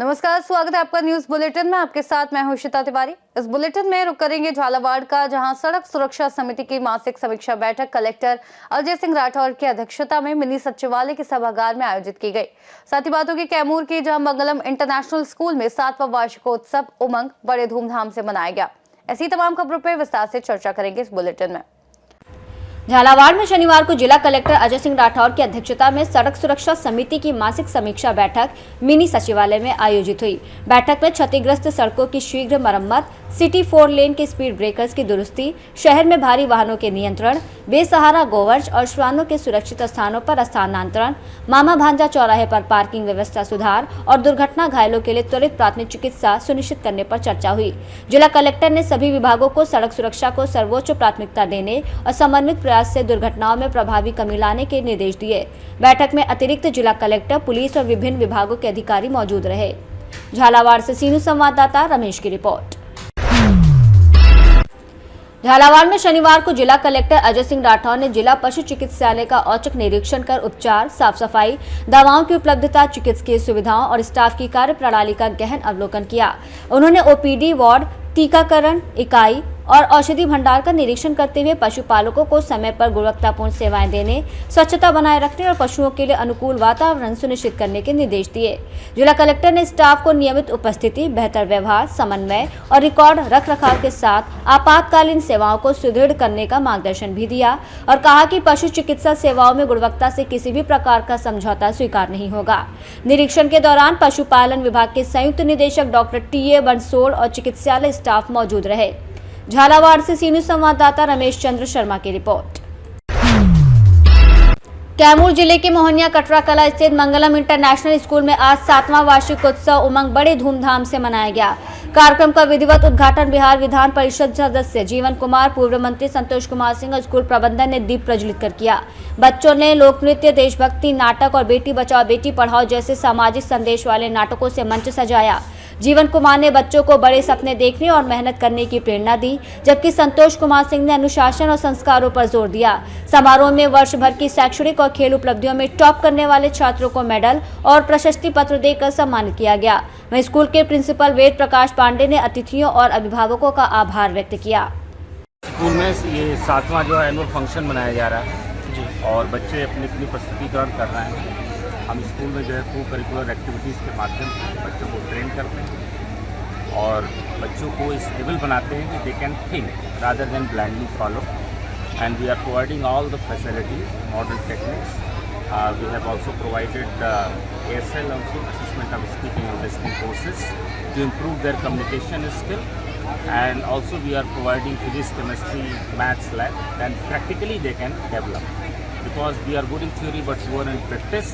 नमस्कार, स्वागत है आपका न्यूज बुलेटिन में। आपके साथ मैं हूं श्वेता तिवारी। इस बुलेटिन में रुक करेंगे झालावाड़ का, जहां सड़क सुरक्षा समिति की मासिक समीक्षा बैठक कलेक्टर अजय सिंह राठौर की अध्यक्षता में मिनी सचिवालय के सभागार में आयोजित की गई। साथ ही बात होगी कैमूर की, जहां मंगलम इंटरनेशनल स्कूल में 7वां वार्षिकोत्सव उमंग बड़े धूमधाम से मनाया गया। ऐसी तमाम खबरों पर विस्तार से चर्चा करेंगे इस बुलेटिन में। झालावाड़ में शनिवार को जिला कलेक्टर अजय सिंह राठौर की अध्यक्षता में सड़क सुरक्षा समिति की मासिक समीक्षा बैठक मिनी सचिवालय में आयोजित हुई। बैठक में क्षतिग्रस्त सड़कों की शीघ्र मरम्मत, सिटी 4 लेन के स्पीड ब्रेकर्स की दुरुस्ती, शहर में भारी वाहनों के नियंत्रण, बेसहारा गोवंश और श्वानों के सुरक्षित स्थानों पर स्थानांतरण, मामा भांजा चौराहे पर पार्किंग व्यवस्था सुधार और दुर्घटना घायलों के लिए त्वरित प्राथमिक चिकित्सा सुनिश्चित करने पर चर्चा हुई। जिला कलेक्टर ने सभी विभागों को सड़क सुरक्षा को सर्वोच्च प्राथमिकता देने और समन्वित प्रयास से दुर्घटनाओं में प्रभावी कमी लाने के निर्देश दिए। बैठक में अतिरिक्त जिला कलेक्टर, पुलिस और विभिन्न विभागों के अधिकारी मौजूद रहे। झालावाड़ से सीनू संवाददाता रमेश की रिपोर्ट। झालावाड़ में शनिवार को जिला कलेक्टर अजय सिंह राठौर ने जिला पशु चिकित्सालय का औचक निरीक्षण कर उपचार, साफ सफाई, दवाओं की उपलब्धता, चिकित्सकीय सुविधाओं और स्टाफ की कार्य प्रणाली का गहन अवलोकन किया। उन्होंने ओपीडी वार्ड, टीकाकरण इकाई और औषधि भंडार का निरीक्षण करते हुए पशुपालकों को समय पर गुणवत्तापूर्ण सेवाएं देने, स्वच्छता बनाए रखने और पशुओं के लिए अनुकूल वातावरण सुनिश्चित करने के निर्देश दिए। जिला कलेक्टर ने स्टाफ को नियमित उपस्थिति, बेहतर व्यवहार, समन्वय और रिकॉर्ड रखरखाव के साथ आपातकालीन सेवाओं को सुदृढ़ करने का मार्गदर्शन भी दिया और कहा कि पशु चिकित्सा सेवाओं में गुणवत्ता से किसी भी प्रकार का समझौता स्वीकार नहीं होगा। निरीक्षण के दौरान पशुपालन विभाग के संयुक्त निदेशक डॉक्टर टी.ए. बंसोड़ और चिकित्सालय स्टाफ मौजूद रहे। झालावाड़ से सीनियर संवाददाता रमेश चंद्र शर्मा की रिपोर्ट। कैमूर जिले के मोहनिया कटरा कला स्थित मंगलम इंटरनेशनल स्कूल में आज 7वां वार्षिकोत्सव उमंग बड़े धूमधाम से मनाया गया। कार्यक्रम का विधिवत उद्घाटन बिहार विधान परिषद सदस्य जीवन कुमार, पूर्व मंत्री संतोष कुमार सिंह और स्कूल प्रबंधन ने दीप प्रज्वलित कर किया। बच्चों ने लोक नृत्य, देशभक्ति नाटक और बेटी बचाओ बेटी पढ़ाओ जैसे सामाजिक संदेश वाले नाटकों से मंच सजाया। जीवन कुमार ने बच्चों को बड़े सपने देखने और मेहनत करने की प्रेरणा दी, जबकि संतोष कुमार सिंह ने अनुशासन और संस्कारों पर जोर दिया। समारोह में वर्ष भर की शैक्षणिक और खेल उपलब्धियों में टॉप करने वाले छात्रों को मेडल और प्रशस्ति पत्र देकर सम्मानित किया गया। वहीं स्कूल के प्रिंसिपल वेद प्रकाश पांडे ने अतिथियों और अभिभावकों का आभार व्यक्त किया। स्कूल में ये 7वां जो है एनुअल फंक्शन मनाया जा रहा है और बच्चे अपनी प्रस्तुतिकरण कर रहे हैं। हम स्कूल में जो है को करिकुलर एक्टिविटीज़ के माध्यम से बच्चों को ट्रेन करते हैं और बच्चों को इस एबल बनाते हैं कि they can think rather than blindly follow, and we are providing all the facilities, modern techniques. We have also provided ASL also, assessment of speaking and listening courses to improve their communication skill, and also we are providing physics, chemistry, maths lab, and practically they can develop, because we are good in theory but poor in practice,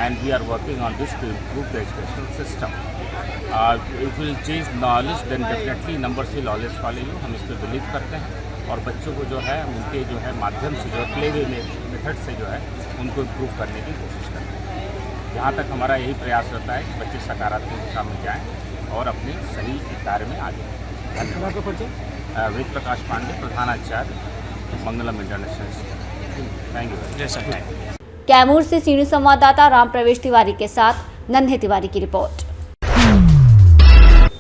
and we are working on this to improve the educational system. If we change knowledge, then definitely numbers will always follow you. हम इस पर believe करते हैं और बच्चों को जो है उनके जो है माध्यम से जो प्ले वे मेथड से जो है उनको इम्प्रूव करने की कोशिश करते हैं। यहाँ तक हमारा यही प्रयास रहता है कि बच्चे सकारात्मक दिशा में जाएँ और अपने सही कार्य में आगे बढ़ें। वेद प्रकाश पांडे, प्रधानाचार्य, Mangalam international school. Thank you. Kaimur से सीनियर संवाददाता राम प्रवेश तिवारी के साथ नन्हे तिवारी की रिपोर्ट।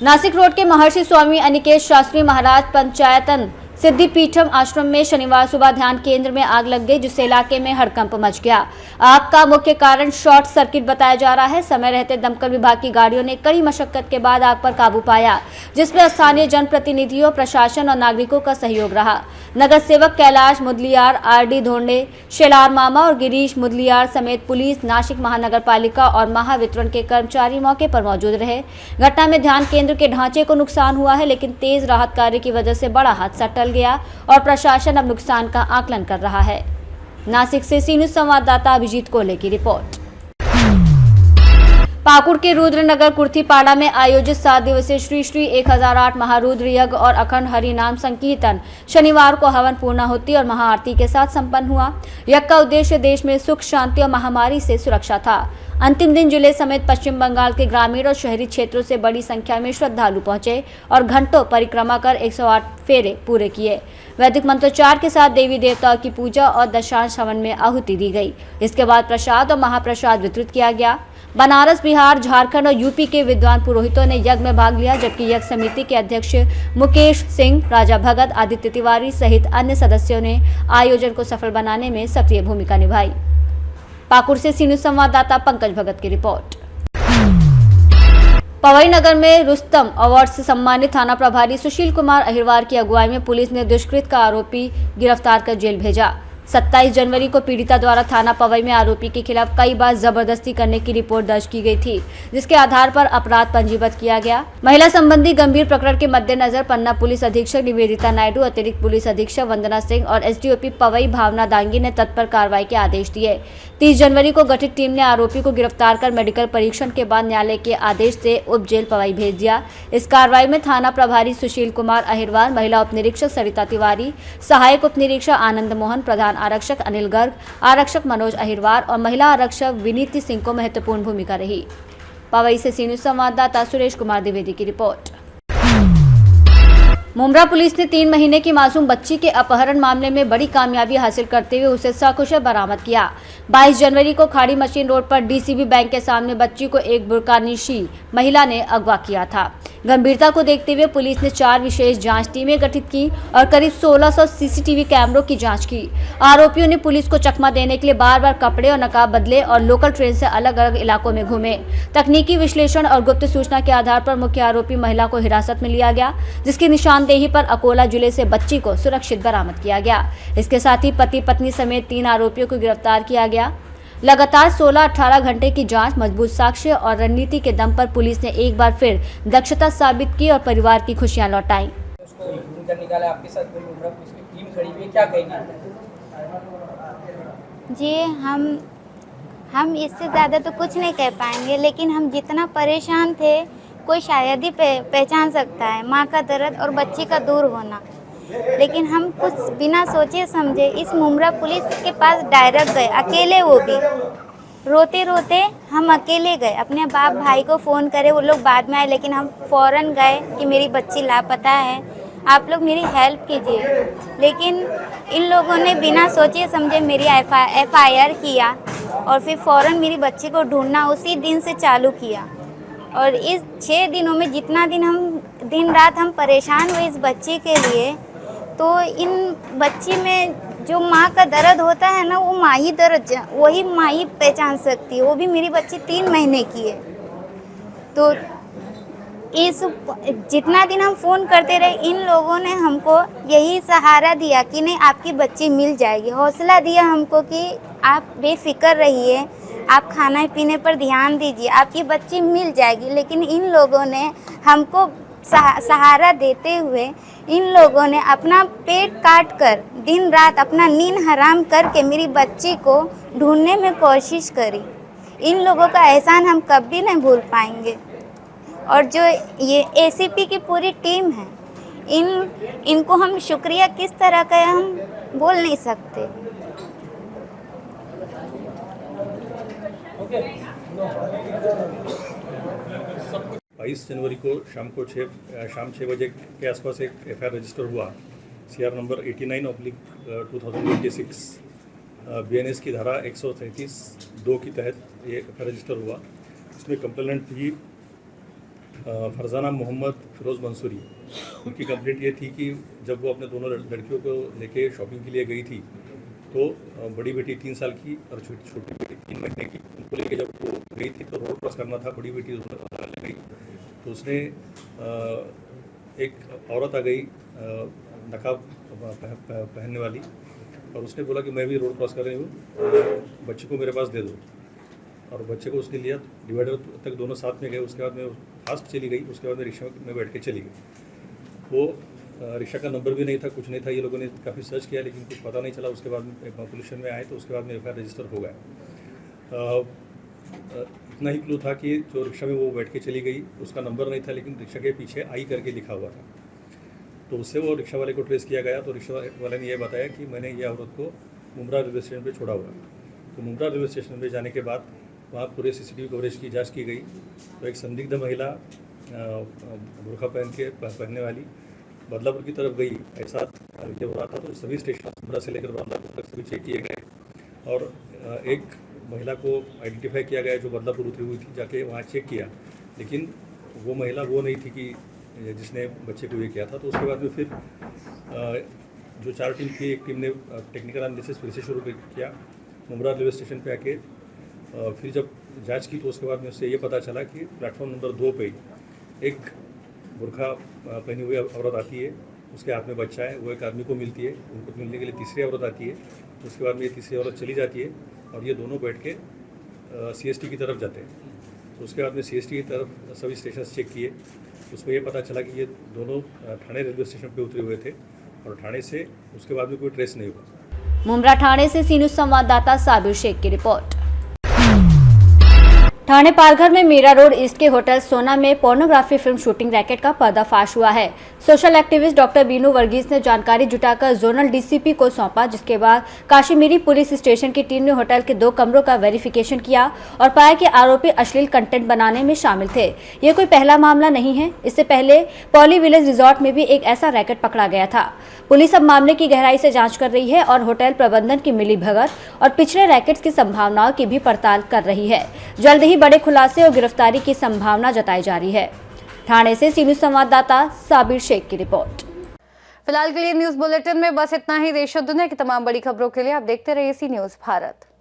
नासिक रोड के महर्षि स्वामी अनिकेत शास्त्री महाराज पंचायतन सिद्धिपीठम आश्रम में शनिवार सुबह ध्यान केंद्र में आग लग गई, जिससे इलाके में हड़कंप मच गया। आग का मुख्य कारण शॉर्ट सर्किट बताया जा रहा है। समय रहते दमकल विभाग की गाड़ियों ने कड़ी मशक्कत के बाद आग पर काबू पाया, जिसमें स्थानीय जनप्रतिनिधियों, प्रशासन और नागरिकों का सहयोग रहा। नगर सेवक कैलाश मुदलियार, RD धोंडे, शेलार मामा और गिरीश मुदलियार समेत पुलिस, नासिक महानगर पालिका और महावितरण के कर्मचारी मौके पर मौजूद रहे। घटना में ध्यान केंद्र के ढांचे को नुकसान हुआ है, लेकिन तेज राहत कार्य की वजह से बड़ा हादसा टल गया और प्रशासन अब नुकसान का आकलन कर रहा है। नासिक से सीनियर संवाददाता अभिजीत कोले की रिपोर्ट। पाकुड़ के रुद्रनगर कुर्थीपाड़ा में आयोजित 7 दिवसीय श्री श्री 1008 महारुद्र यज्ञ और अखंड हरिनाम संकीर्तन शनिवार को हवन पूर्णाहुति और महाआरती के साथ संपन्न हुआ। यज्ञ का उद्देश्य देश में सुख, शांति और महामारी से सुरक्षा था। अंतिम दिन जिले समेत पश्चिम बंगाल के ग्रामीण और शहरी क्षेत्रों से बड़ी संख्या में श्रद्धालु पहुंचे और घंटों परिक्रमा कर 108 फेरे पूरे किए। वैदिक मंत्रोच्चार के साथ देवी देवताओं की पूजा और दशांश हवन में आहुति दी गई। इसके बाद प्रसाद और महाप्रसाद वितरित किया गया। बनारस, बिहार, झारखंड और यूपी के विद्वान पुरोहितों ने यज्ञ में भाग लिया, जबकि यज्ञ समिति के अध्यक्ष मुकेश सिंह, राजा भगत, आदित्य तिवारी सहित अन्य सदस्यों ने आयोजन को सफल बनाने में सक्रिय भूमिका निभाई। पाकुड़ से सी न्यूज संवाददाता पंकज भगत की रिपोर्ट। पवई नगर में रुस्तम अवार्ड से सम्मानित थाना प्रभारी सुशील कुमार अहिरवार की अगुवाई में पुलिस ने दुष्कृत का आरोपी गिरफ्तार कर जेल भेजा। 27 जनवरी को पीड़िता द्वारा थाना पवई में आरोपी के खिलाफ कई बार जबरदस्ती करने की रिपोर्ट दर्ज की गई थी, जिसके आधार पर अपराध पंजीबद्ध किया गया। महिला संबंधी गंभीर प्रकरण के मद्देनजर पन्ना पुलिस अधीक्षक निवेदिता नायडू, अतिरिक्त पुलिस अधीक्षक वंदना सिंह और एसडीओपी पवई भावना दांगी ने तत्पर कार्रवाई के आदेश दिए। 30 जनवरी को गठित टीम ने आरोपी को गिरफ्तार कर मेडिकल परीक्षण के बाद न्यायालय के आदेश से उप जेल पवई भेज दिया। इस कार्रवाई में थाना प्रभारी सुशील कुमार अहिरवार, महिला उप निरीक्षक सरिता तिवारी, सहायक उप निरीक्षक आनंद मोहन, प्रधान आरक्षक अनिल गर्ग, आरक्षक मनोज अहिरवार और महिला आरक्षक विनीति सिंह को महत्वपूर्ण भूमिका रही। पवई से सी न्यूज संवाददाता सुरेश कुमार द्विवेदी की रिपोर्ट। मुंब्रा पुलिस ने 3 महीने की मासूम बच्ची के अपहरण मामले में बड़ी कामयाबी हासिल करते हुए उसे सकुशल बरामद किया। 22 जनवरी को खाड़ी मशीन रोड पर डीसीबी बैंक के सामने बच्ची को एक बुर्कानिशी महिला ने अगवा किया था। गंभीरता को देखते हुए पुलिस ने 4 विशेष जांच टीमें गठित की और करीब 1600 सीसीटीवी कैमरों की जांच की। आरोपियों ने पुलिस को चकमा देने के लिए बार बार कपड़े और नकाब बदले और लोकल ट्रेन से अलग अलग इलाकों में घूमे। तकनीकी विश्लेषण और गुप्त सूचना के आधार पर मुख्य आरोपी महिला को हिरासत में लिया गया, जिसकी निशानदेही पर अकोला जिले से बच्ची को सुरक्षित बरामद किया गया। इसके साथ ही पति पत्नी समेत 3 आरोपियों को गिरफ्तार किया गया। लगातार 16-18 घंटे की जांच, मजबूत साक्ष्य और रणनीति के दम पर पुलिस ने एक बार फिर दक्षता साबित की और परिवार की खुशियां लौटाई। उसको ढूंढकर निकाला, आपके साथ कोई मुंब्रा पुलिस की टीम खड़ी हुई है, क्या कहेंगे? जी हम इससे ज़्यादा तो कुछ नहीं कह पाएंगे, लेकिन हम जितना परेशान थे कोई शायद ही पहचान सकता है माँ का दर्द और बच्ची का दूर होना। लेकिन हम कुछ बिना सोचे समझे इस मुंब्रा पुलिस के पास डायरेक्ट गए, अकेले, वो भी रोते रोते हम अकेले गए। अपने बाप भाई को फ़ोन करे, वो लोग बाद में आए, लेकिन हम फ़ौरन गए कि मेरी बच्ची लापता है, आप लोग मेरी हेल्प कीजिए। लेकिन इन लोगों ने बिना सोचे समझे मेरी FIR किया और फिर फ़ौरन मेरी बच्ची को ढूंढना उसी दिन से चालू किया। और इस 6 दिनों में जितना दिन रात हम परेशान हुए इस बच्ची के लिए, तो इन बच्ची में जो माँ का दर्द होता है ना, वो माँ ही दर्द, वही माँ ही पहचान सकती है। वो भी मेरी बच्ची 3 महीने की है। तो इस जितना दिन हम फ़ोन करते रहे, इन लोगों ने हमको यही सहारा दिया कि नहीं, आपकी बच्ची मिल जाएगी। हौसला दिया हमको कि आप बेफिक्र रहिए, आप खाना पीने पर ध्यान दीजिए, आपकी बच्ची मिल जाएगी। लेकिन इन लोगों ने हमको सहारा देते हुए इन लोगों ने अपना पेट काट कर दिन रात अपना नींद हराम करके मेरी बच्ची को ढूंढने में कोशिश करी। इन लोगों का एहसान हम कभी नहीं भूल पाएंगे। और जो ये ACP की पूरी टीम है, इनको हम शुक्रिया किस तरह का हम बोल नहीं सकते। 22 जनवरी को शाम 6 बजे के आसपास एक FIR रजिस्टर हुआ, CR नंबर 89/2026 BNS की धारा 133(2) के तहत ये FIR रजिस्टर हुआ। इसमें कंप्लेनेंट थी फरजाना मोहम्मद फिरोज़ मंसूरी। उनकी कंप्लेंट ये थी कि जब वो अपने दोनों लड़कियों को लेके शॉपिंग के लिए गई थी, तो बड़ी बेटी 3 साल की और छोटी बेटी 3 महीने की, उनको लेके जब वो गई थी तो रोड क्रॉस करना था, बड़ी बेटी ले गई तो उसने एक औरत आ गई नकाब पहनने वाली, और उसने बोला कि मैं भी रोड क्रॉस कर रही हूँ, बच्चे को मेरे पास दे दो। और बच्चे को उसने लिया, डिवाइडर तक दोनों साथ में गए। उसके बाद में फास्ट चली गई, उसके बाद में रिक्शा में बैठ के चली गई। वो रिक्शा का नंबर भी नहीं था, कुछ नहीं था। ये लोगों ने काफ़ी सर्च किया लेकिन कुछ पता नहीं चला। उसके बाद में कंक्लूशन में आए तो उसके बाद में FIR रजिस्टर हो गया। इतना ही क्लू था कि जो रिक्शा में वो बैठ के चली गई उसका नंबर नहीं था, लेकिन रिक्शा के पीछे आई करके लिखा हुआ था। तो उससे वो रिक्शा वाले को ट्रेस किया गया। तो रिक्शा वाले ने यह बताया कि मैंने ये औरत को मुंब्रा रेलवे स्टेशन पर छोड़ा हुआ। तो मुंब्रा रेलवे स्टेशन पर जाने के बाद वहाँ पूरे CCTV कवरेज की जांच की गई। तो एक संदिग्ध महिला बुर्खा पहनने वाली बदलापुर की तरफ गई, ऐसा जब हो रहा था। तो सभी स्टेशन मुंब्रा से लेकर बदलापुर तक सभी चेक किए गए और एक महिला को आइडेंटिफाई किया गया जो बदलापुर उतरी हुई थी, जाके वहाँ चेक किया, लेकिन वो महिला वो नहीं थी कि जिसने बच्चे को ये किया था। तो उसके बाद में फिर जो 4 टीम थी, एक टीम ने टेक्निकल एनालिसिस फिर से शुरू किया मुमरा रेलवे स्टेशन पे आके। फिर जब जांच की तो उसके बाद में उससे ये पता चला कि प्लेटफॉर्म नंबर 2 पे एक बुर्खा पहनी हुई औरत आती है, उसके हाथ में बच्चा है, वो एक आदमी को मिलती है। उनको मिलने के लिए तीसरी औरत आती है, उसके बाद में ये तीसरी औरत चली जाती है और ये दोनों बैठ के CST की तरफ जाते हैं। तो उसके बाद में CST की तरफ सभी स्टेशन चेक किए, उसमें ये पता चला कि ये दोनों ठाणे रेलवे स्टेशन पे उतरे हुए थे और ठाणे से उसके बाद में कोई ट्रेस नहीं हुआ। मुमरा ठाणे से सी न्यूज संवाददाता साबिर शेख की रिपोर्ट। ठाणे पालघर में मीरा रोड ईस्ट के होटल सोना में पोर्नोग्राफी फिल्म शूटिंग रैकेट का पर्दाफाश हुआ है। Social activist doctor Binu Varghese ने जानकारी जुटाकर जोनल DCP को सौंपा, जिसके बाद काशीमीरी पुलिस स्टेशन की टीम ने होटल के 2 कमरों का वेरिफिकेशन किया और पाया कि आरोपी अश्लील कंटेंट बनाने में शामिल थे। ये कोई पहला मामला नहीं है, इससे पहले पॉली विलेज रिजॉर्ट में भी एक ऐसा रैकेट पकड़ा गया था। पुलिस अब मामले की गहराई से जांच कर रही है और होटल प्रबंधन की मिलीभगत और पिछले रैकेट्स की संभावनाओं की भी पड़ताल कर रही है। जल्द ही बड़े खुलासे और गिरफ्तारी की संभावना जताई जा रही है। ठाणे से सी न्यूज संवाददाता साबिर शेख की रिपोर्ट। फिलहाल के लिए न्यूज बुलेटिन में बस इतना ही। देश और दुनिया की तमाम बड़ी खबरों के लिए आप देखते रहिए सी न्यूज भारत।